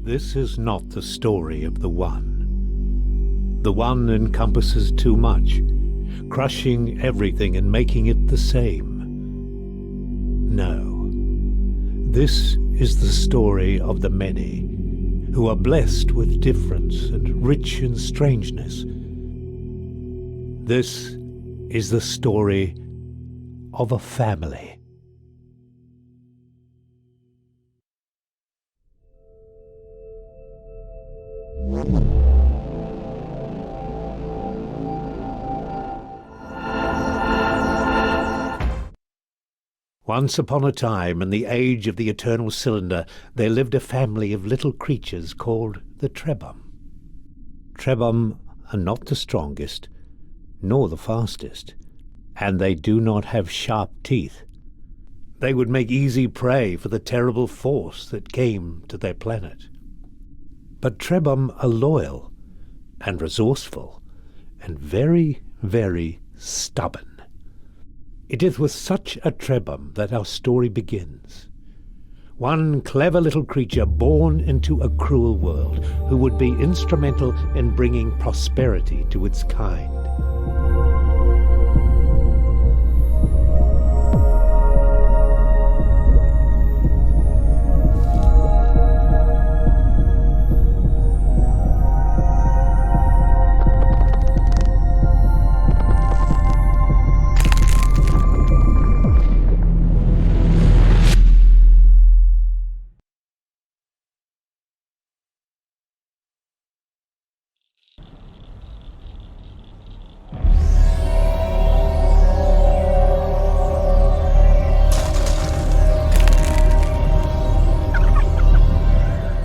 This is not the story of the One. The One encompasses too much, crushing everything and making it the same. No, this is the story of the many, who are blessed with difference and rich in strangeness. This is the story of a family. Once upon a time, in the age of the eternal cylinder, there lived a family of little creatures called the Trebum. Trebum are not the strongest, nor the fastest, and they do not have sharp teeth. They would make easy prey for the terrible force that came to their planet. But Trebum are loyal and resourceful and very, very stubborn. It is with such a Trebum that our story begins. One clever little creature born into a cruel world who would be instrumental in bringing prosperity to its kind.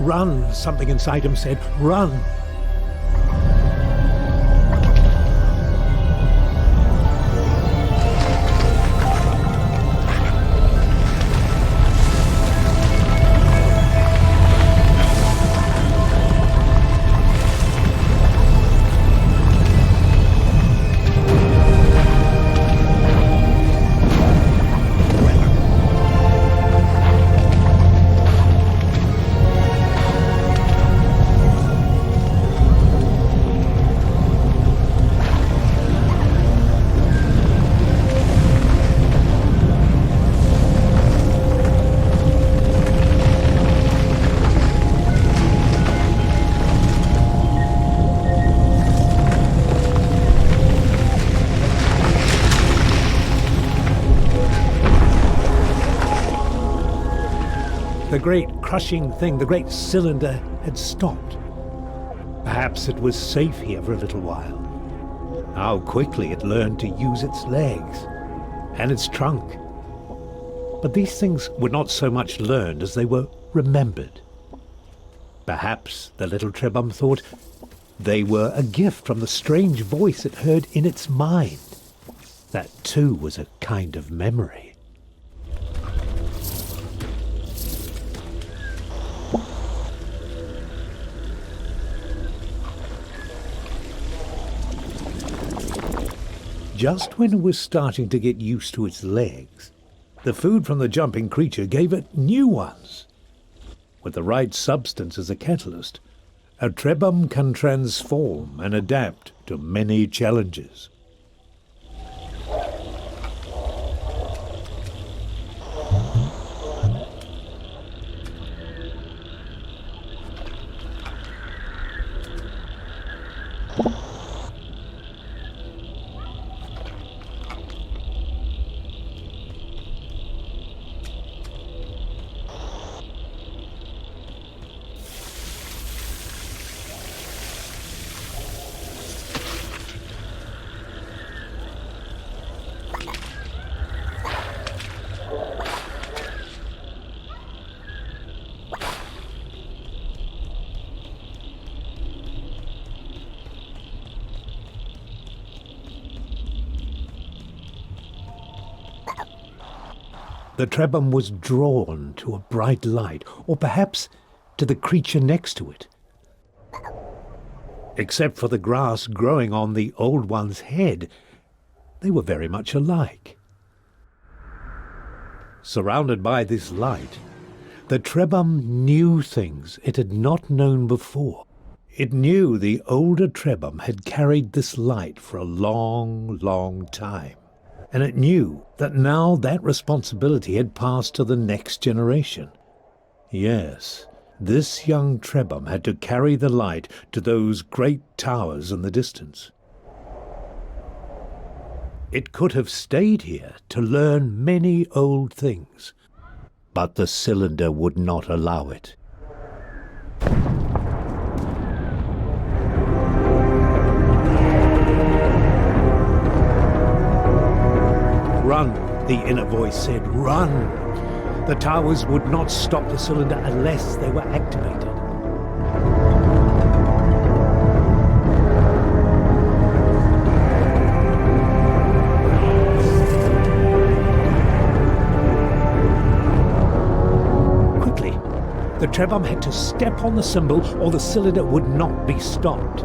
Run, something inside him said, run. The great crushing thing, the great cylinder, had stopped. Perhaps it was safe here for a little while. How quickly it learned to use its legs and its trunk. But these things were not so much learned as they were remembered. Perhaps the little Trebum thought they were a gift from the strange voice it heard in its mind. That too was a kind of memory. Just when it was starting to get used to its legs, the food from the jumping creature gave it new ones. With the right substance as a catalyst, a Trebum can transform and adapt to many challenges. The Trebum was drawn to a bright light, or perhaps to the creature next to it. Except for the grass growing on the old one's head, they were very much alike. Surrounded by this light, The Trebhum knew things it had not known before. It knew the older Trebhum had carried this light for a long, long time. And it knew that now that responsibility had passed to the next generation. Yes, this young Trebhum had to carry the light to those great towers in the distance. It could have stayed here to learn many old things, but the cylinder would not allow it. Run, the inner voice said, run! The towers would not stop the cylinder unless they were activated. Quickly, the Trebhum had to step on the symbol or the cylinder would not be stopped.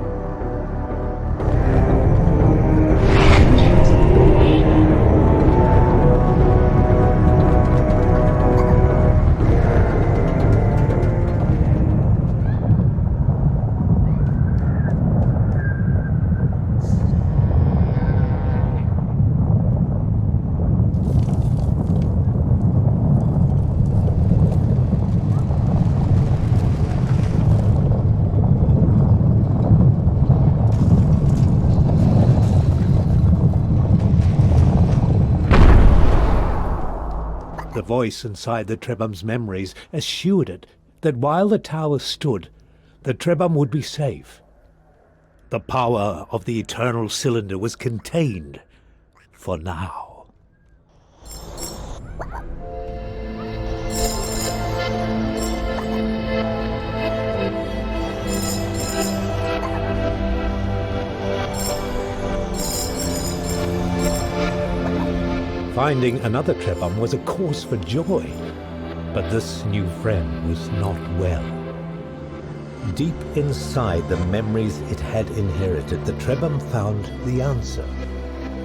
The voice inside the Trebhum's memories assured it that while the tower stood, the Trebhum would be safe. The power of the eternal cylinder was contained for now. Finding another Trebhum was a cause for joy, but this new friend was not well. Deep inside the memories it had inherited, the Trebhum found the answer.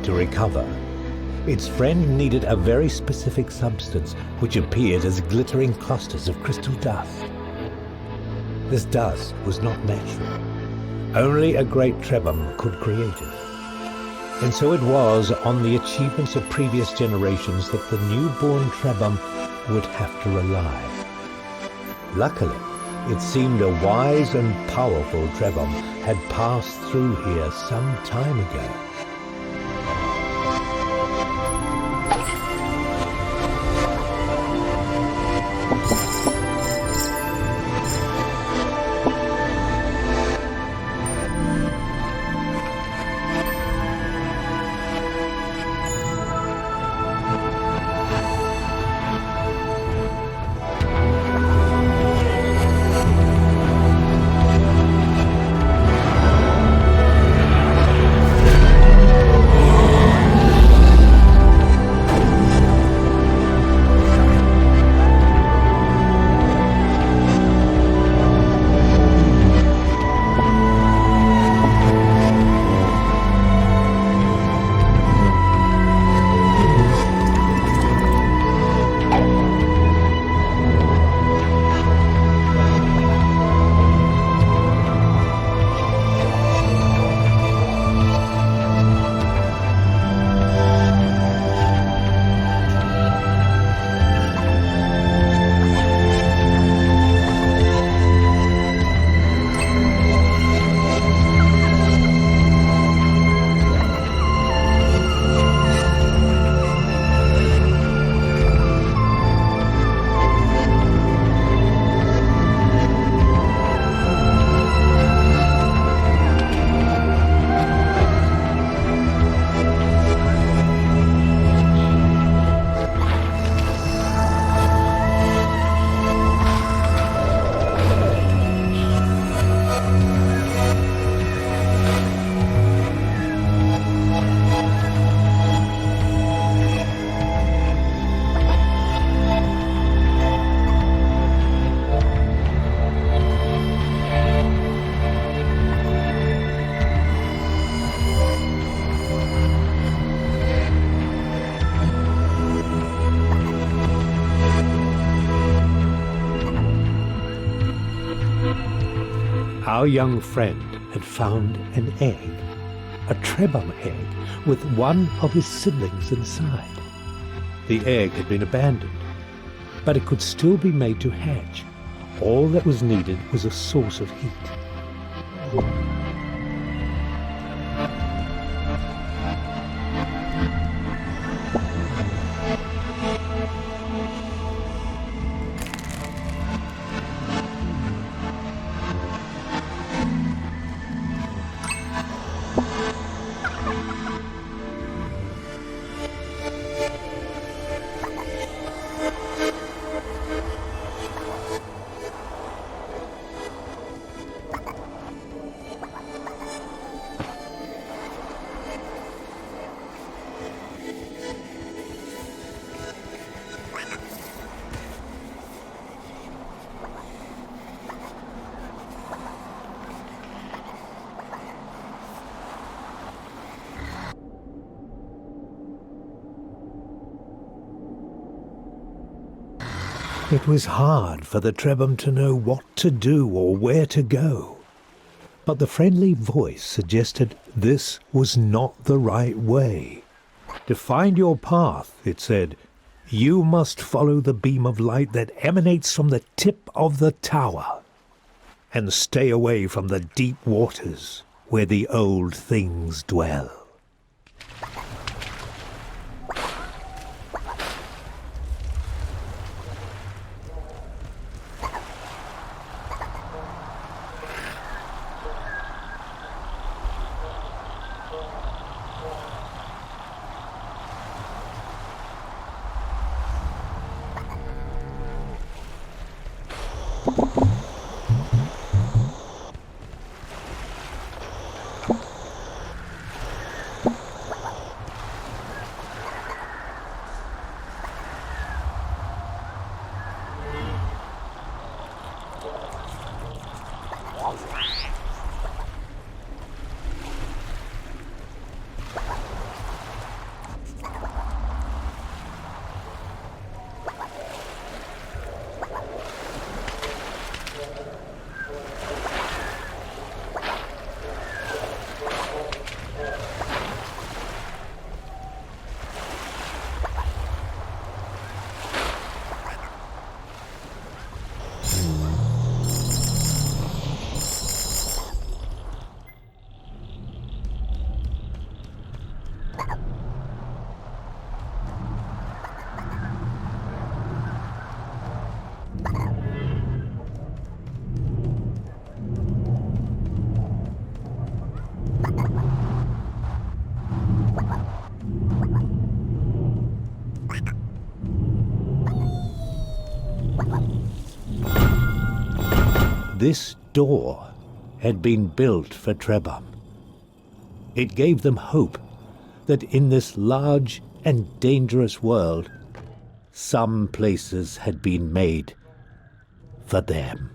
To recover, its friend needed a very specific substance which appeared as glittering clusters of crystal dust. This dust was not natural. Only a great Trebhum could create it. And so it was on the achievements of previous generations that the newborn Trebhum would have to rely. Luckily, it seemed a wise and powerful Trebhum had passed through here some time ago. Our young friend had found an egg, a Trebum egg, with one of his siblings inside. The egg had been abandoned, but it could still be made to hatch. All that was needed was a source of heat. It was hard for the Trebum to know what to do or where to go. But the friendly voice suggested this was not the right way. To find your path, it said, you must follow the beam of light that emanates from the tip of the tower, and stay away from the deep waters where the old things dwell. This door had been built for Trebum. It gave them hope that in this large and dangerous world, some places had been made for them.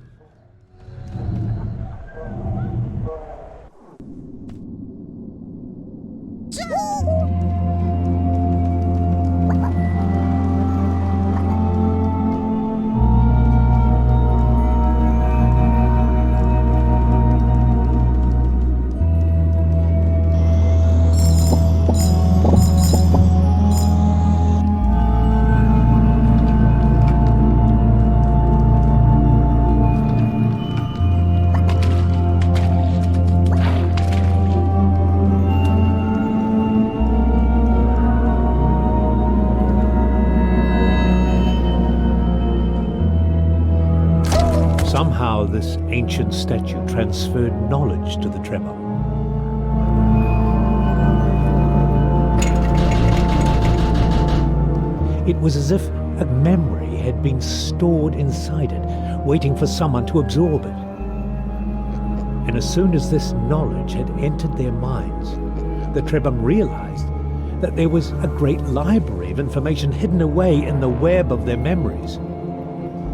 Somehow this ancient statue transferred knowledge to the Trebum. It was as if a memory had been stored inside it, waiting for someone to absorb it. And as soon as this knowledge had entered their minds, the Trebum realized that there was a great library of information hidden away in the web of their memories.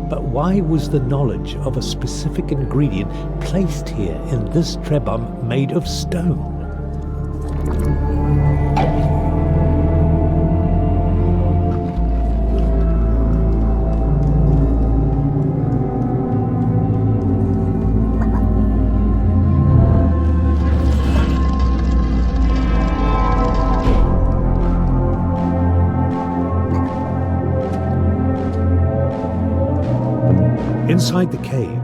But why was the knowledge of a specific ingredient placed here in this Trebum made of stone? Inside the cave,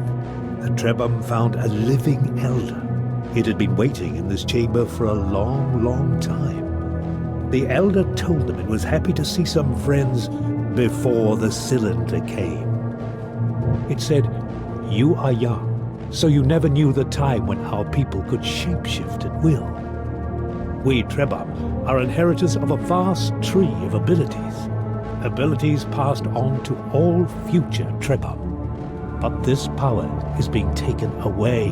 the Trebhum found a living elder. It had been waiting in this chamber for a long, long time. The elder told them it was happy to see some friends before the cylinder came. It said, "You are young, so you never knew the time when our people could shapeshift at will. We Trebhum are inheritors of a vast tree of abilities passed on to all future Trebhum. But this power is being taken away.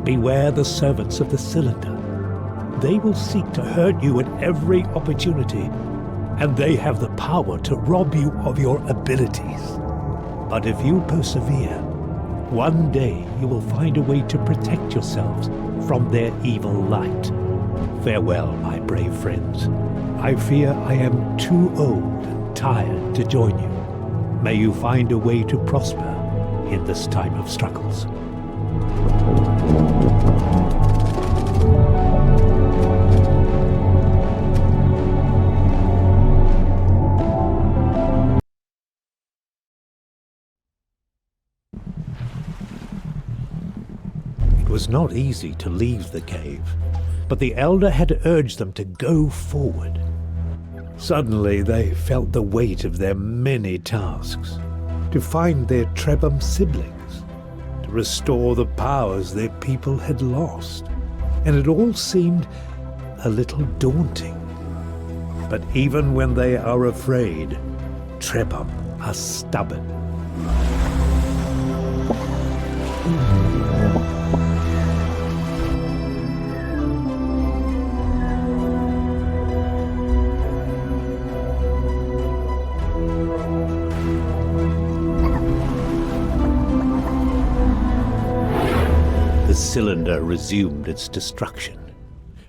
Beware the servants of the cylinder. They will seek to hurt you at every opportunity, and they have the power to rob you of your abilities. But if you persevere, one day you will find a way to protect yourselves from their evil light. Farewell, my brave friends. I fear I am too old and tired to join you. May you find a way to prosper in this time of struggles." It was not easy to leave the cave, but the elder had urged them to go forward. Suddenly they felt the weight of their many tasks. To find their Trebhum siblings, to restore the powers their people had lost. And it all seemed a little daunting. But even when they are afraid, Trebhum are stubborn. The cylinder resumed its destruction.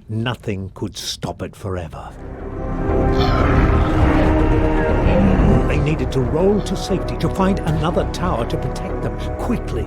Nothing could stop it forever. They needed to roll to safety, to find another tower to protect them quickly.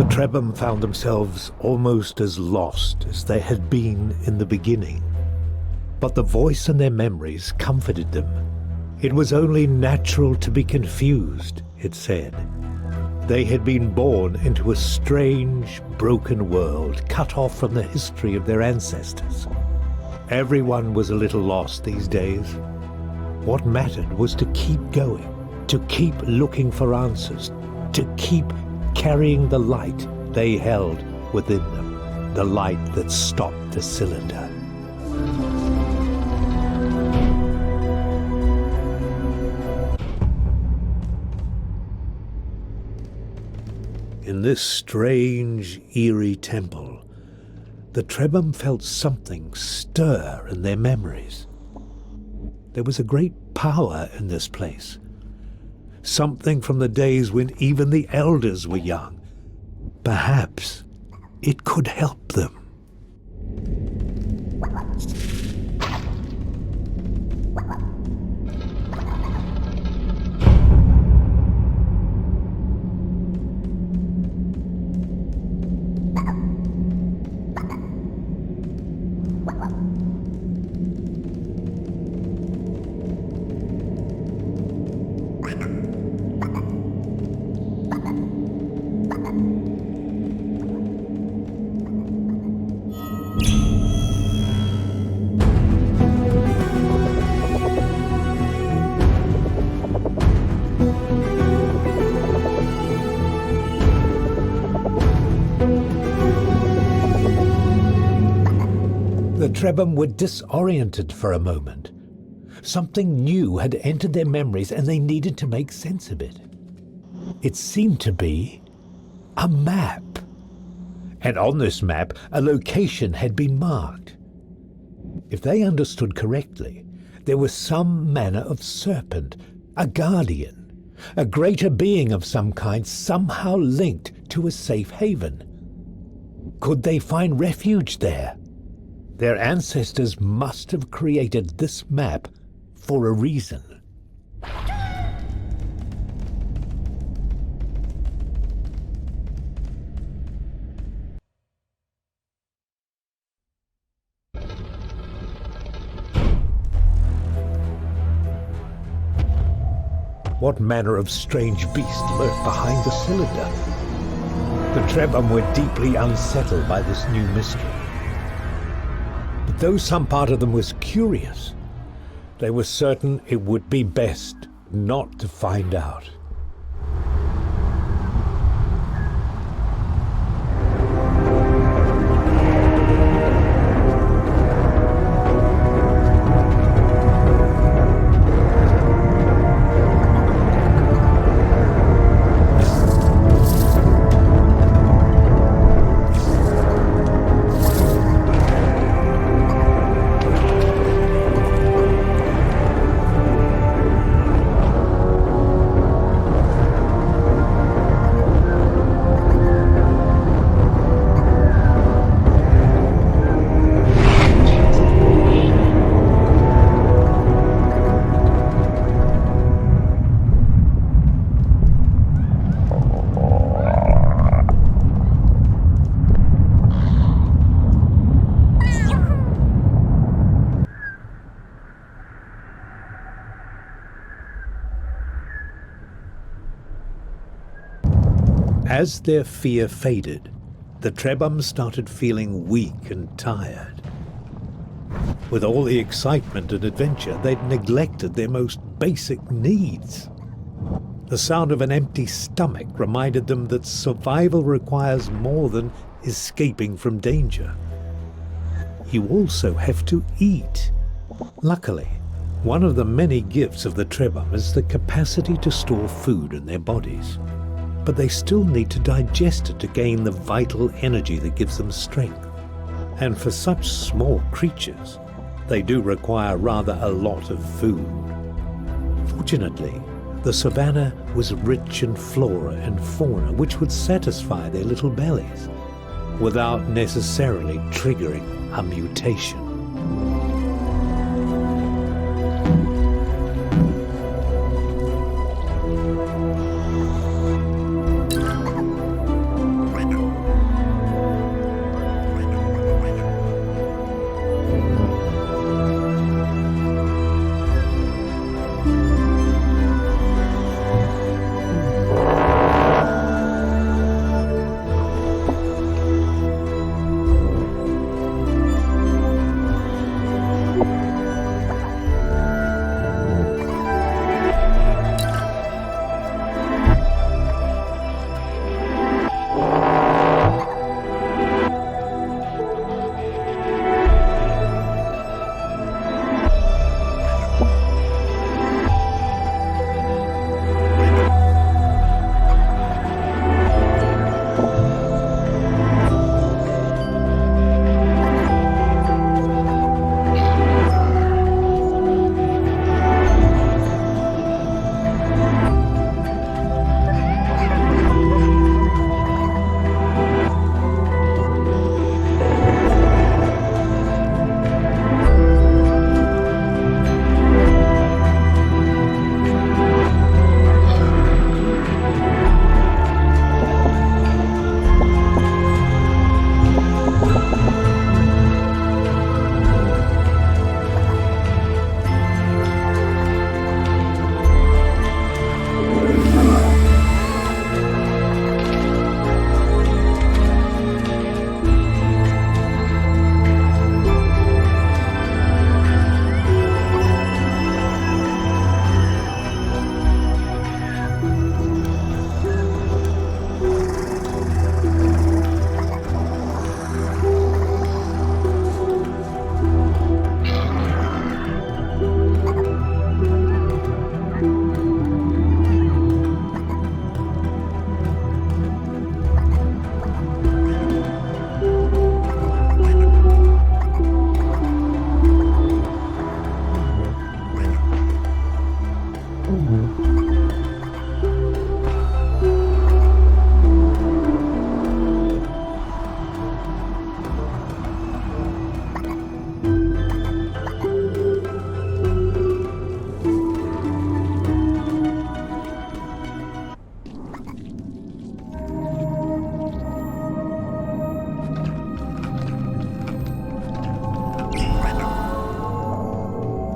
Trebhum found themselves almost as lost as they had been in the beginning. But the voice in their memories comforted them. It was only natural to be confused, it said. They had been born into a strange, broken world, cut off from the history of their ancestors. Everyone was a little lost these days. What mattered was to keep going, to keep looking for answers, to keep carrying the light they held within them, the light that stopped the cylinder. In this strange, eerie temple, the Trebhum felt something stir in their memories. There was a great power in this place. Something from the days when even the elders were young. Perhaps it could help them. Trebham were disoriented for a moment. Something new had entered their memories and they needed to make sense of it. It seemed to be a map. And on this map, a location had been marked. If they understood correctly, there was some manner of serpent, a guardian, a greater being of some kind, somehow linked to a safe haven. Could they find refuge there? Their ancestors must have created this map for a reason. What manner of strange beast lurked behind the cylinder? The Trebham were deeply unsettled by this new mystery. But though some part of them was curious, they were certain it would be best not to find out. As their fear faded, the Trebham started feeling weak and tired. With all the excitement and adventure, they'd neglected their most basic needs. The sound of an empty stomach reminded them that survival requires more than escaping from danger. You also have to eat. Luckily, one of the many gifts of the Trebham is the capacity to store food in their bodies. But they still need to digest it to gain the vital energy that gives them strength. And for such small creatures, they do require rather a lot of food. Fortunately, the savannah was rich in flora and fauna which would satisfy their little bellies without necessarily triggering a mutation.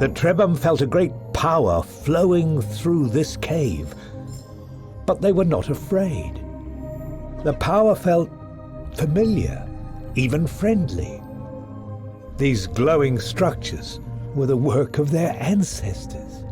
The Trebhum felt a great power flowing through this cave, but they were not afraid. The power felt familiar, even friendly. These glowing structures were the work of their ancestors.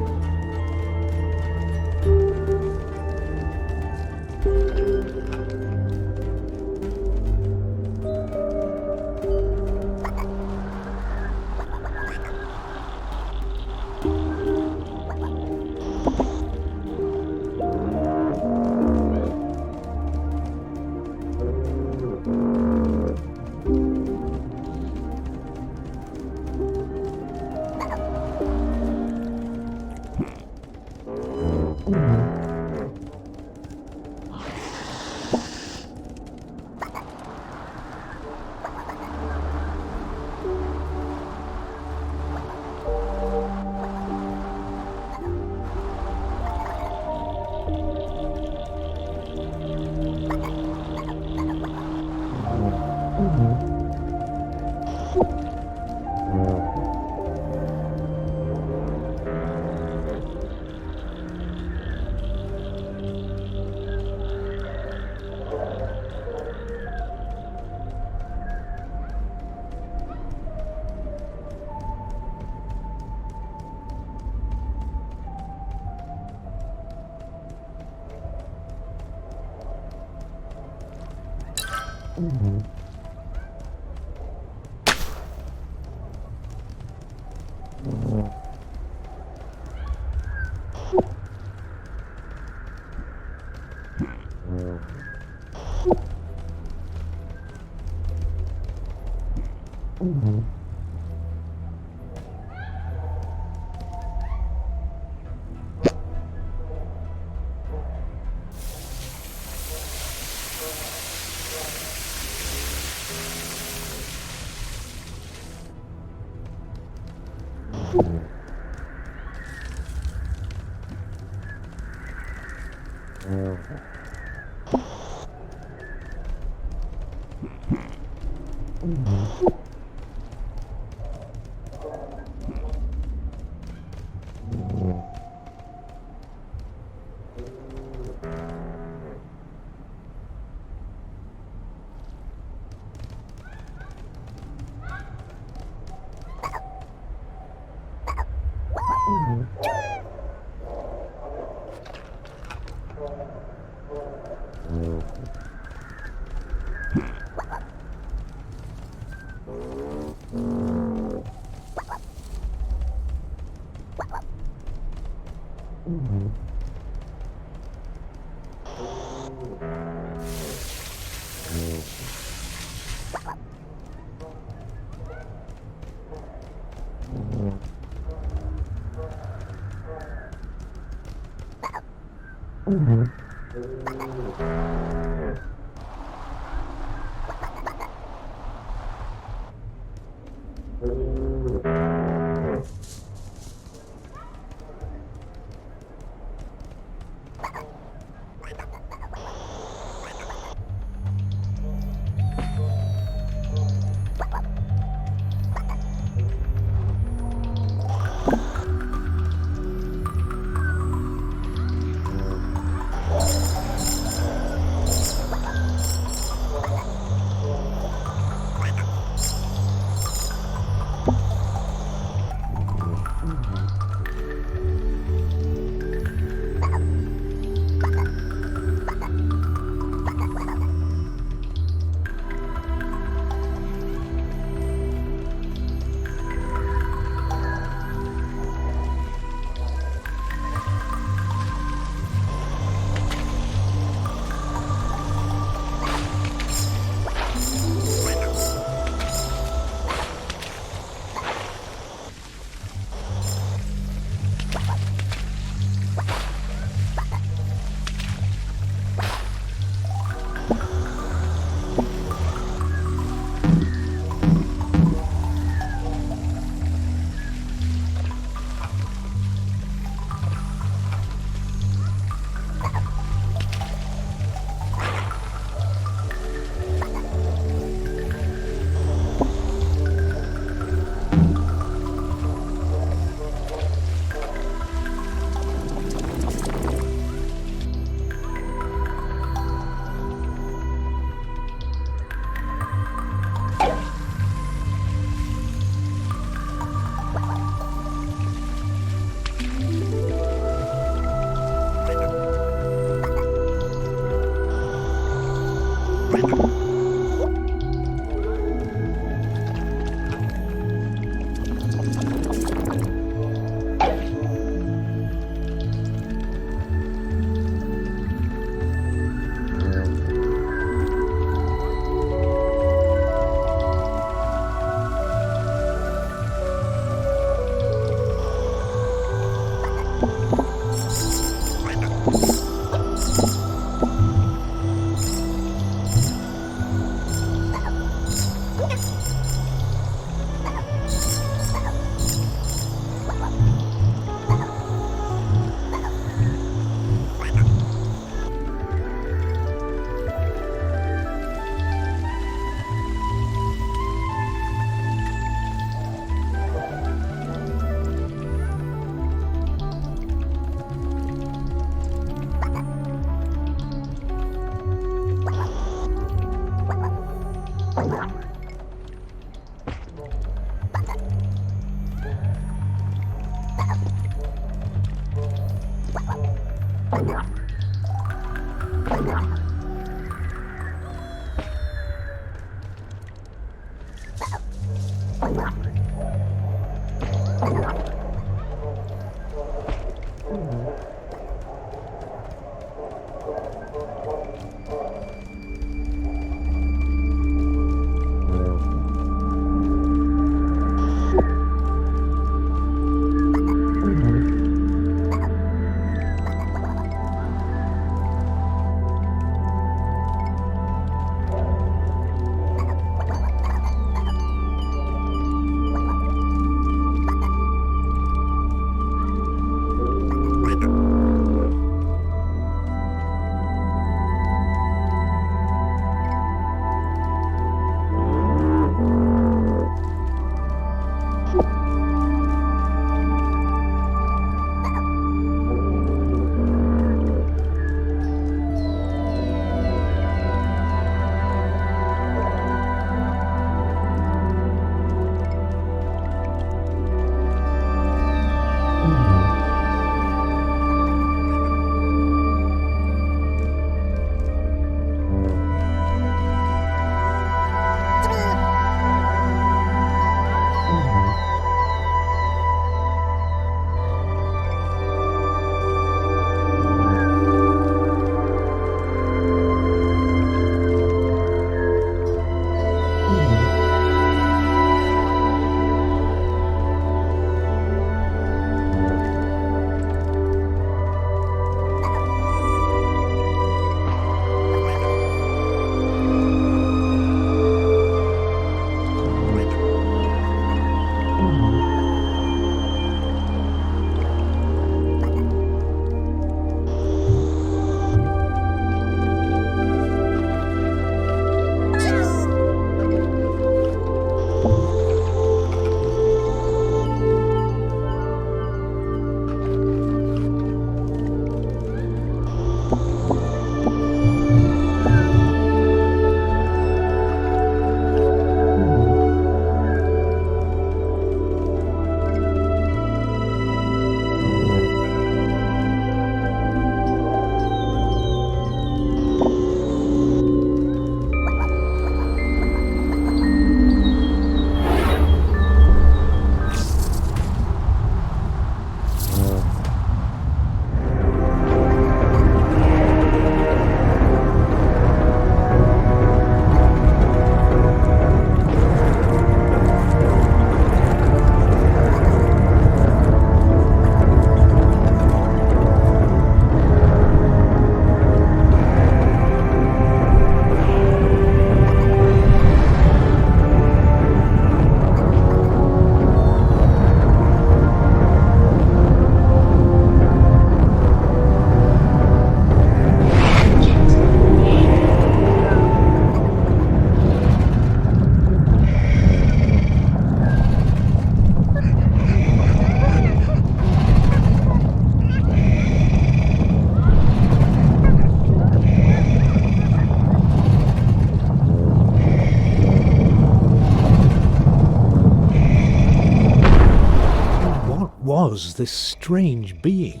was this strange being?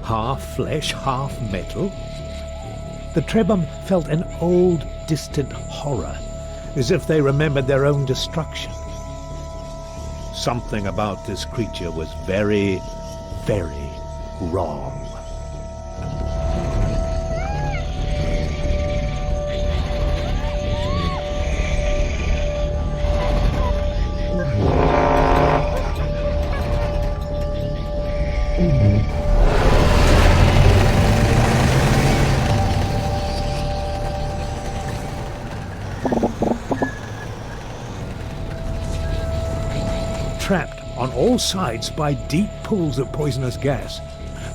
Half flesh, half metal? The Trebhum felt an old, distant horror, as if they remembered their own destruction. Something about this creature was very, very wrong. Trapped on all sides by deep pools of poisonous gas,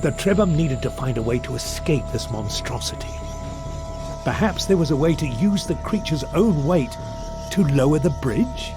the Trebhum needed to find a way to escape this monstrosity. Perhaps there was a way to use the creature's own weight to lower the bridge?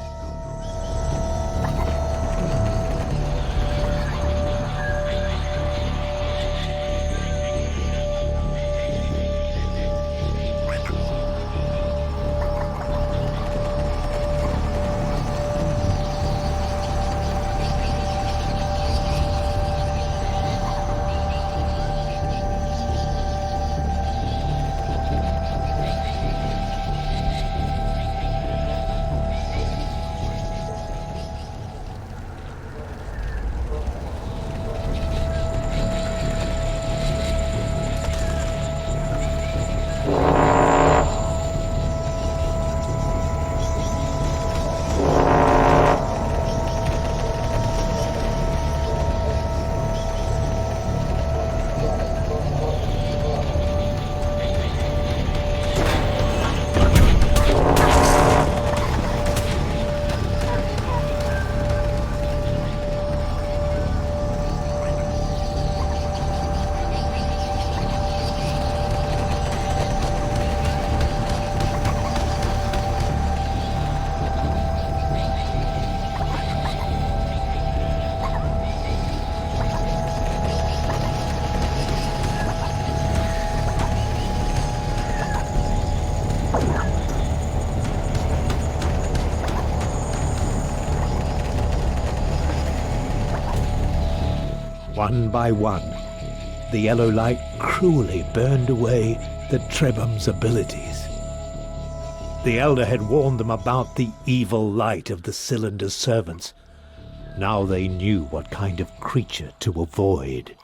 One by one, the yellow light cruelly burned away the Trebham's abilities. The Elder had warned them about the evil light of the cylinder's servants. Now they knew what kind of creature to avoid.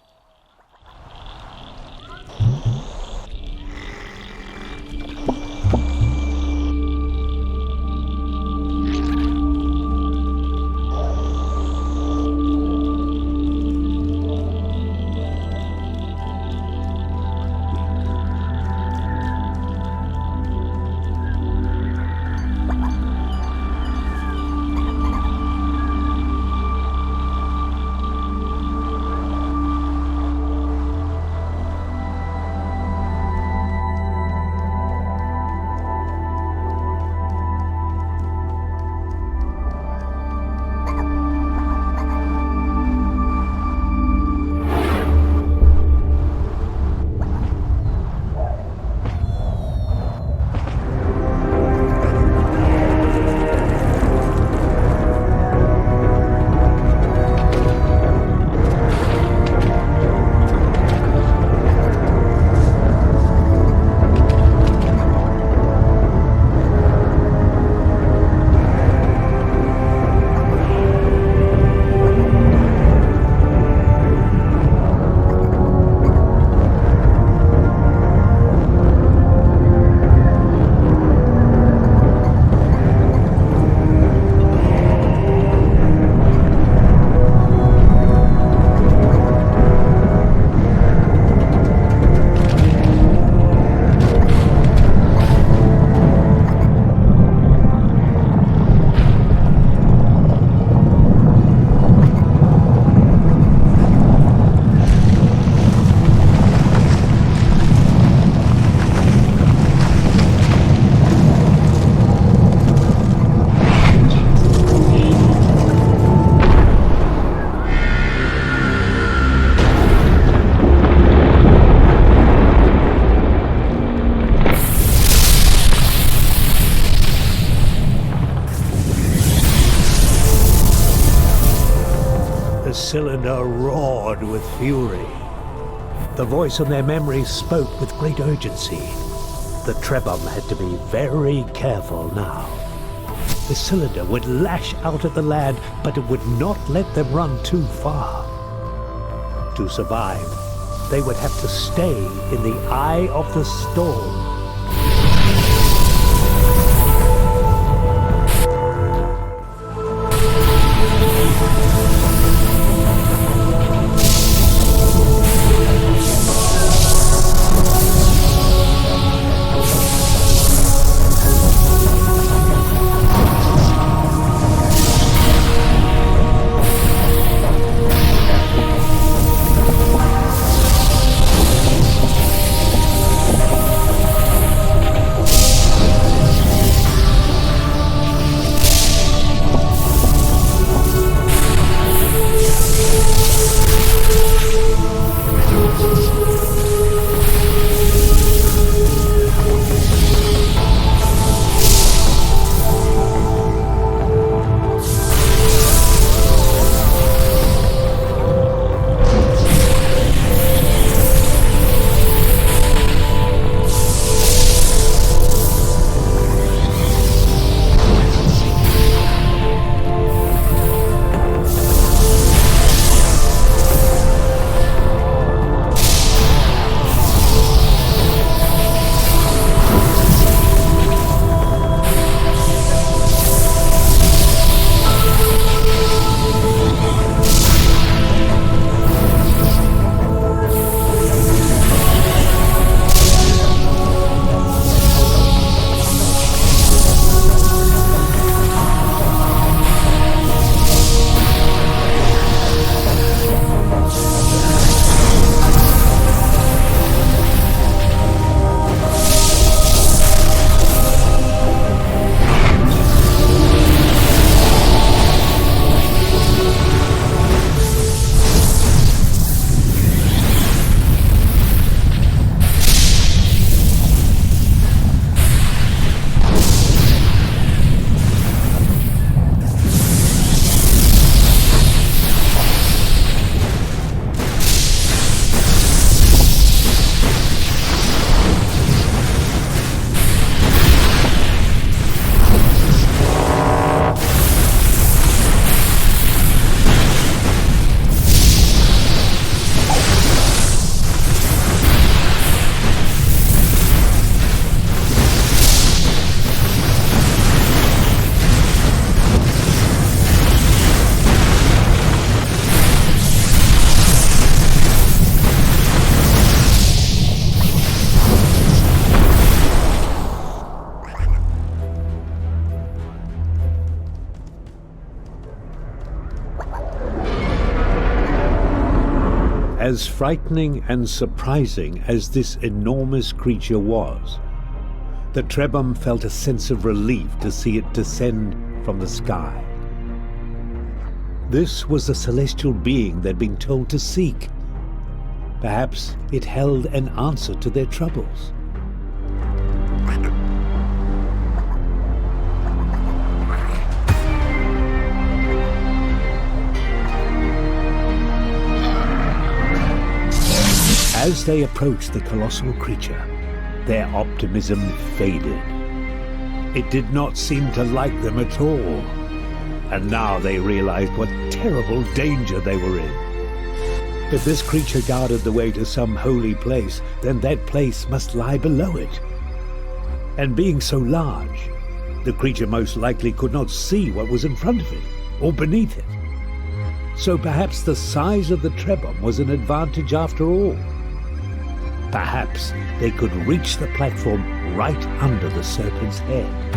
The cylinder roared with fury. The voice in their memory spoke with great urgency. The Trebham had to be very careful now. The cylinder would lash out at the lad, but it would not let them run too far. To survive, they would have to stay in the eye of the storm. As frightening and surprising as this enormous creature was, the Trebhum felt a sense of relief to see it descend from the sky. This was the celestial being they'd been told to seek. Perhaps it held an answer to their troubles. As they approached the colossal creature, their optimism faded. It did not seem to like them at all. And now they realized what terrible danger they were in. If this creature guarded the way to some holy place, then that place must lie below it. And being so large, the creature most likely could not see what was in front of it, or beneath it. So perhaps the size of the Trebhum was an advantage after all. Perhaps they could reach the platform right under the serpent's head.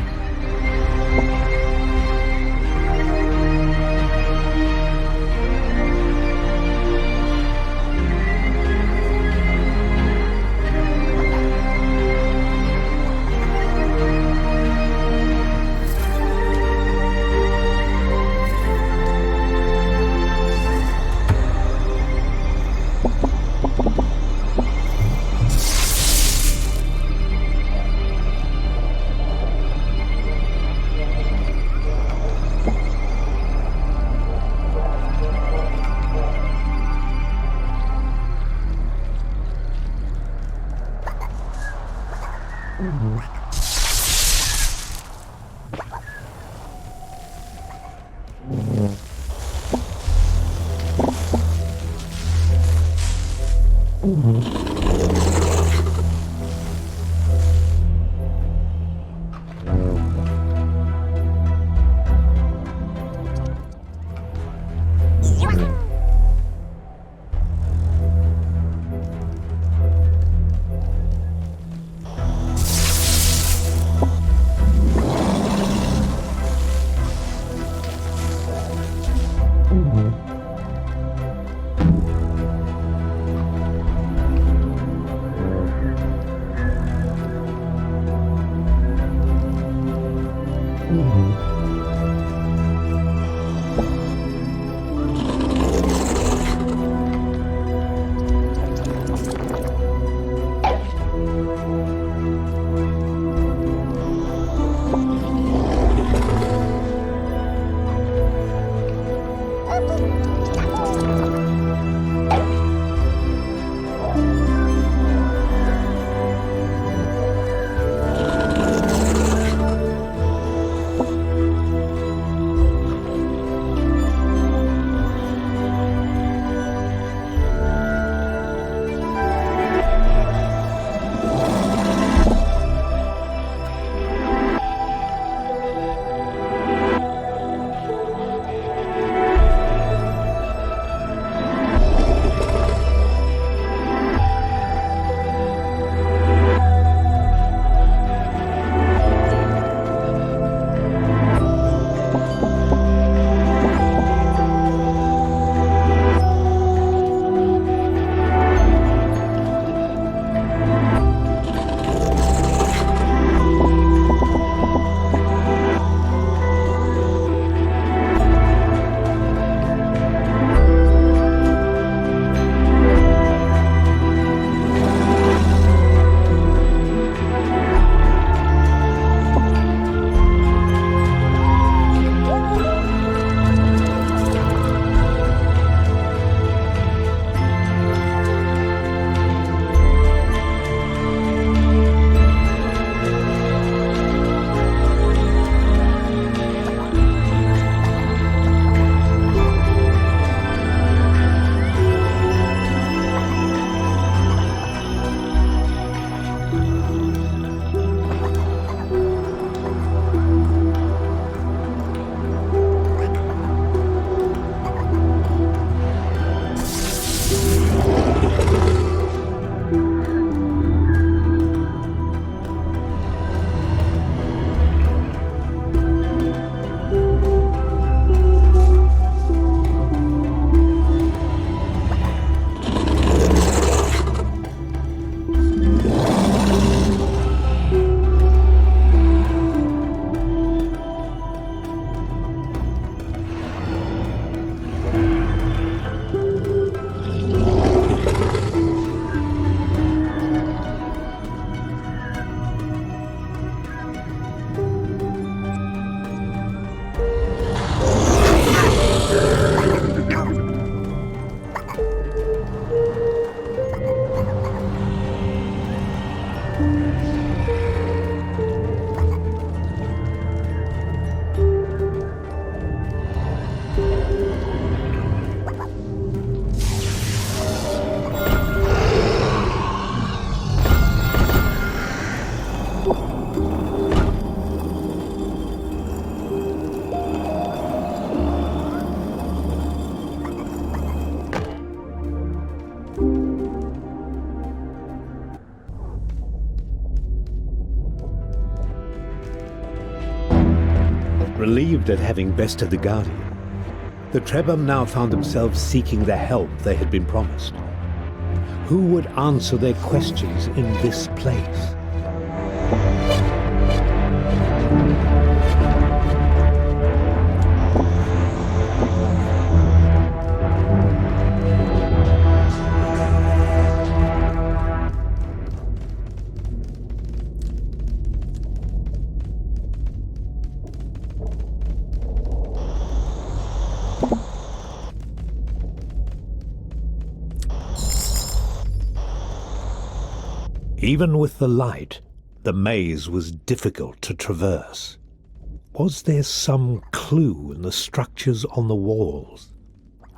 Relieved at having bested the Guardian, the Trebhum now found themselves seeking the help they had been promised. Who would answer their questions in this place? Even with the light, the maze was difficult to traverse. Was there some clue in the structures on the walls?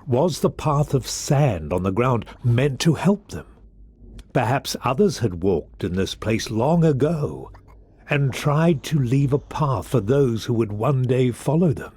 Was the path of sand on the ground meant to help them? Perhaps others had walked in this place long ago and tried to leave a path for those who would one day follow them.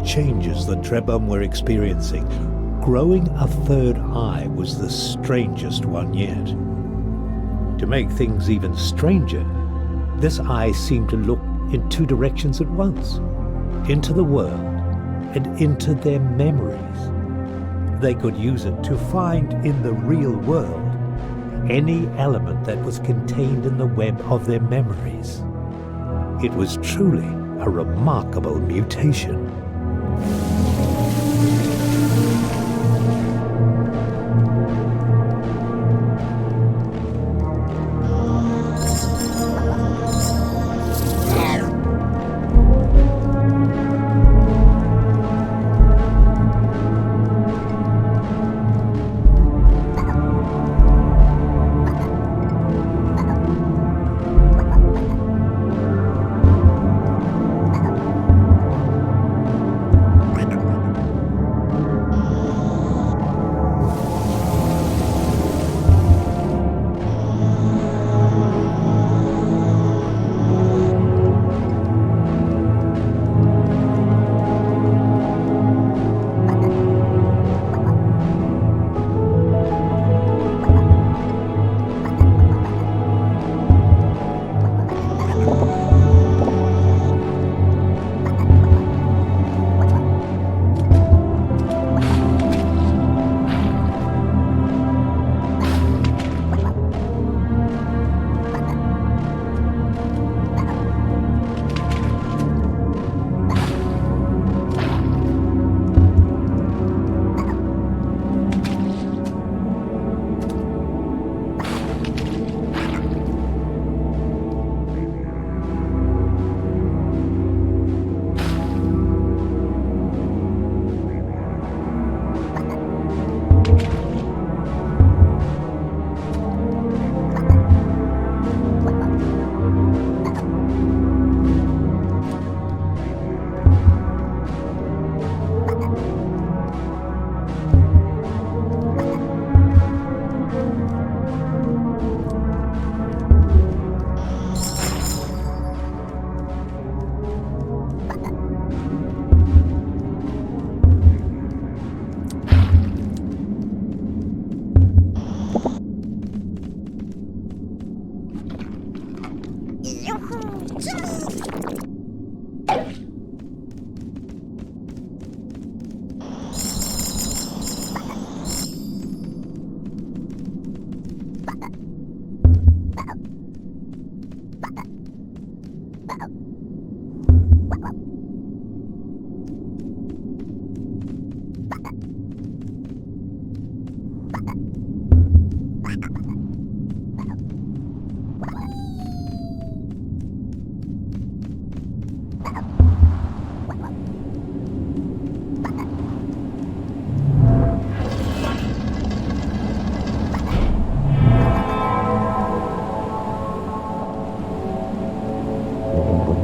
Changes the Trebhum were experiencing, growing a third eye was the strangest one yet. To make things even stranger, this eye seemed to look in two directions at once, into the world and into their memories. They could use it to find in the real world any element that was contained in the web of their memories. It was truly a remarkable mutation.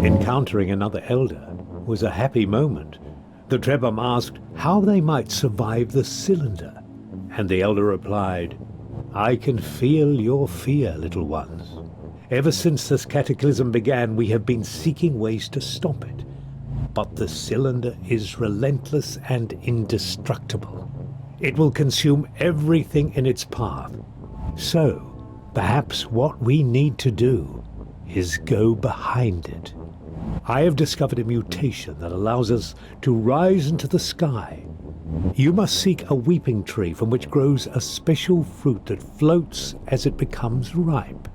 Encountering another elder was a happy moment. The Trebhum asked how they might survive the cylinder, and the elder replied, "I can feel your fear, little ones. Ever since this cataclysm began, we have been seeking ways to stop it. But the cylinder is relentless and indestructible. It will consume everything in its path. So, perhaps what we need to do is go behind it. I have discovered a mutation that allows us to rise into the sky. You must seek a weeping tree from which grows a special fruit that floats as it becomes ripe.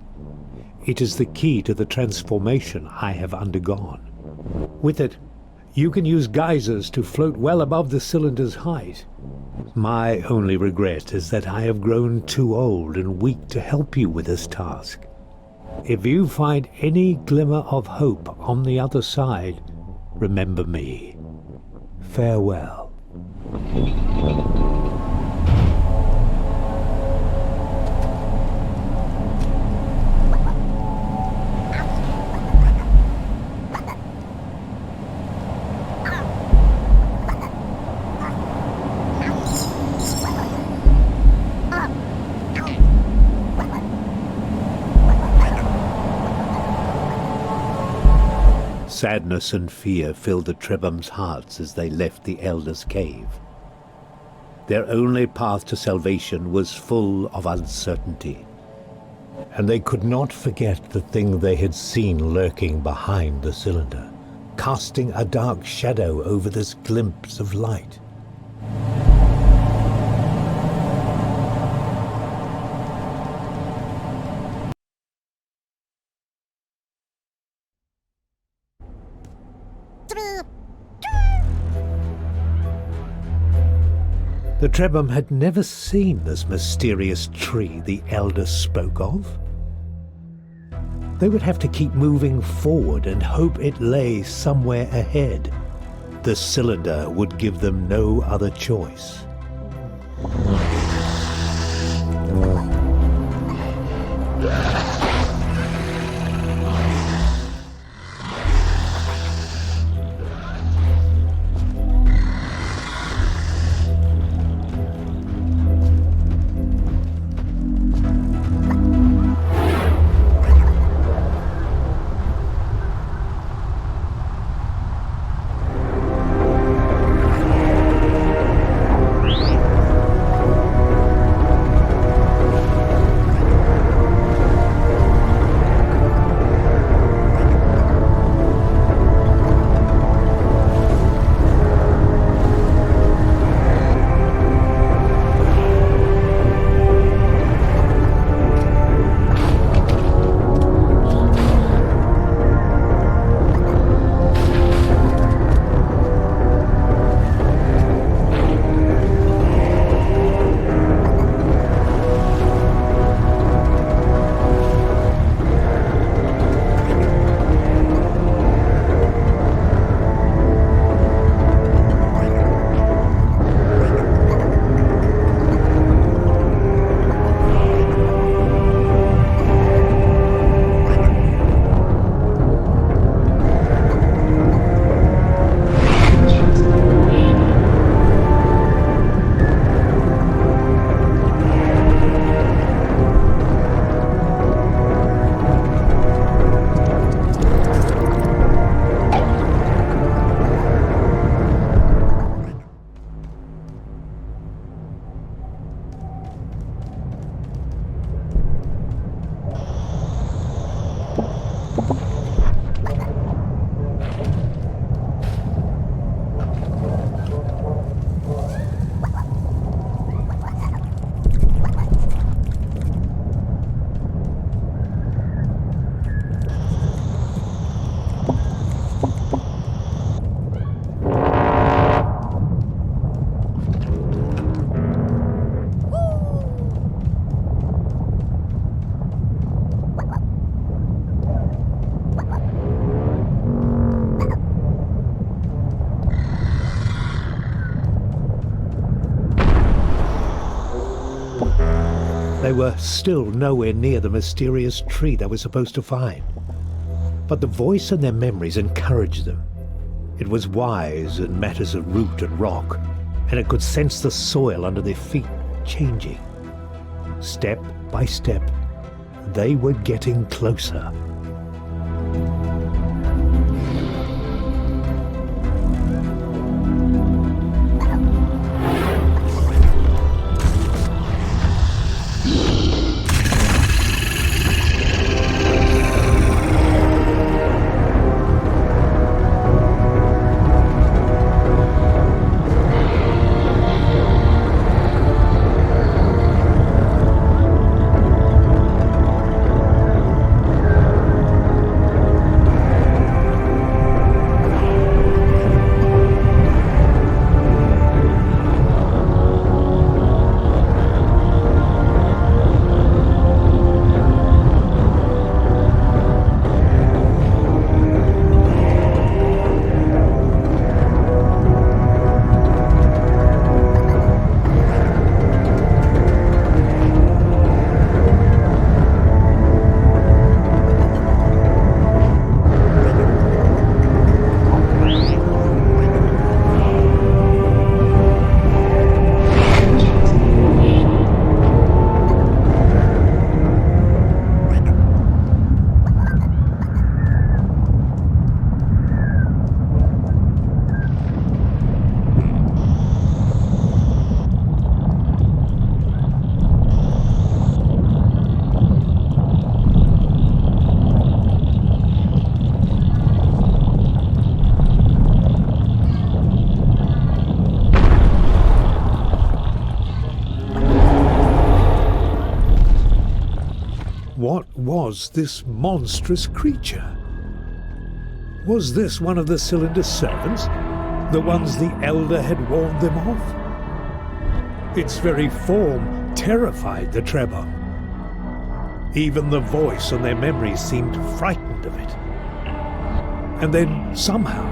It is the key to the transformation I have undergone. With it, you can use geysers to float well above the cylinder's height. My only regret is that I have grown too old and weak to help you with this task. If you find any glimmer of hope on the other side, remember me. Farewell." Sadness and fear filled the Trebhum's hearts as they left the Elder's cave. Their only path to salvation was full of uncertainty, and they could not forget the thing they had seen lurking behind the cylinder, casting a dark shadow over this glimpse of light. The Trebhum had never seen this mysterious tree the Elder spoke of. They would have to keep moving forward and hope it lay somewhere ahead. The cylinder would give them no other choice. They were still nowhere near the mysterious tree they were supposed to find. But the voice in their memories encouraged them. It was wise in matters of root and rock, and it could sense the soil under their feet changing. Step by step, they were getting closer. What was this monstrous creature? Was this one of the cylinder's servants? The ones the Elder had warned them of? Its very form terrified the Trebhum. Even the voice and their memories seemed frightened of it. And then, somehow,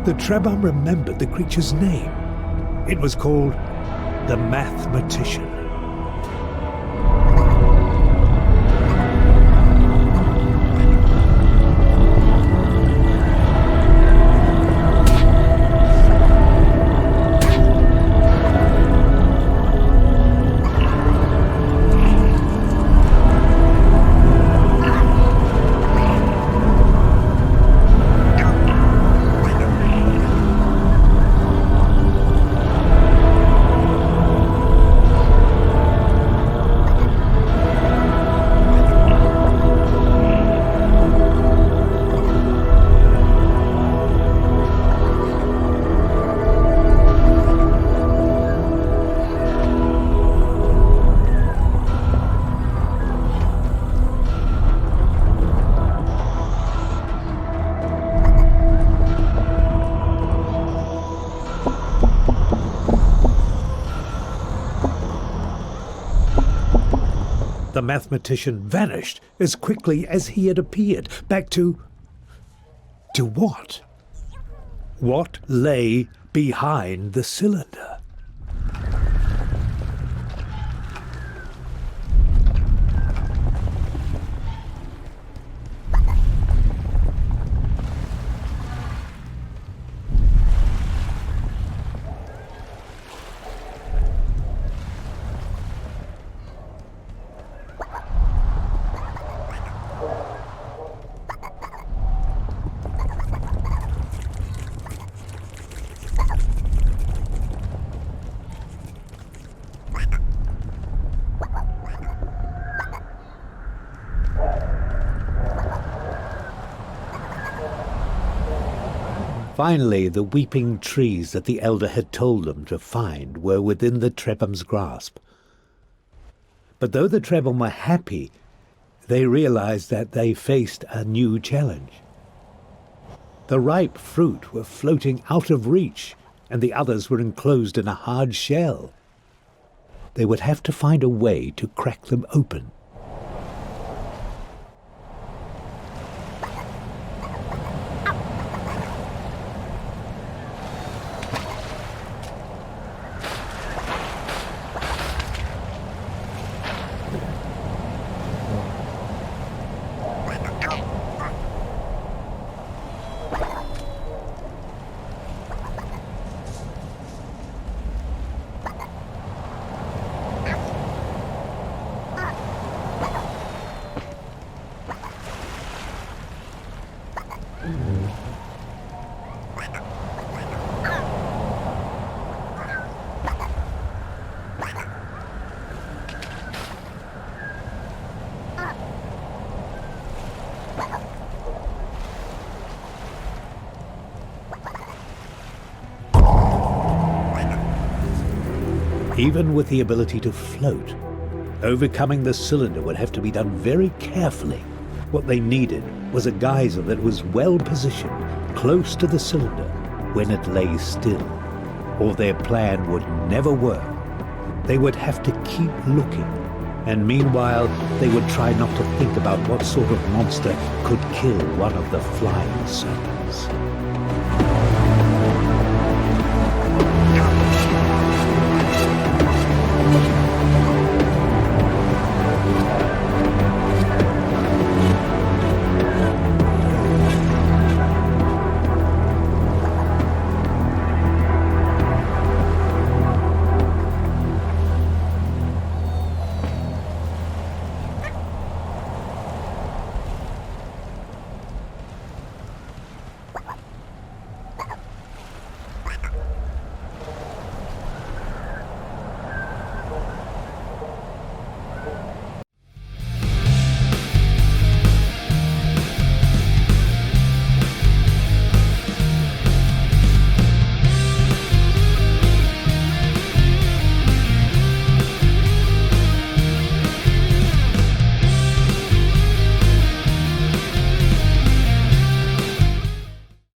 the Trebhum remembered the creature's name. It was called the Mathematician. The mathematician vanished as quickly as he had appeared, back to what? What lay behind the cylinder? Finally, the weeping trees that the Elder had told them to find were within the Trebhum's grasp. But though the Trebhum were happy, they realized that they faced a new challenge. The ripe fruit were floating out of reach, and the others were enclosed in a hard shell. They would have to find a way to crack them open. Even with the ability to float, overcoming the cylinder would have to be done very carefully. What they needed was a geyser that was well positioned, close to the cylinder, when it lay still, or their plan would never work. They would have to keep looking, and meanwhile they would try not to think about what sort of monster could kill one of the flying serpents.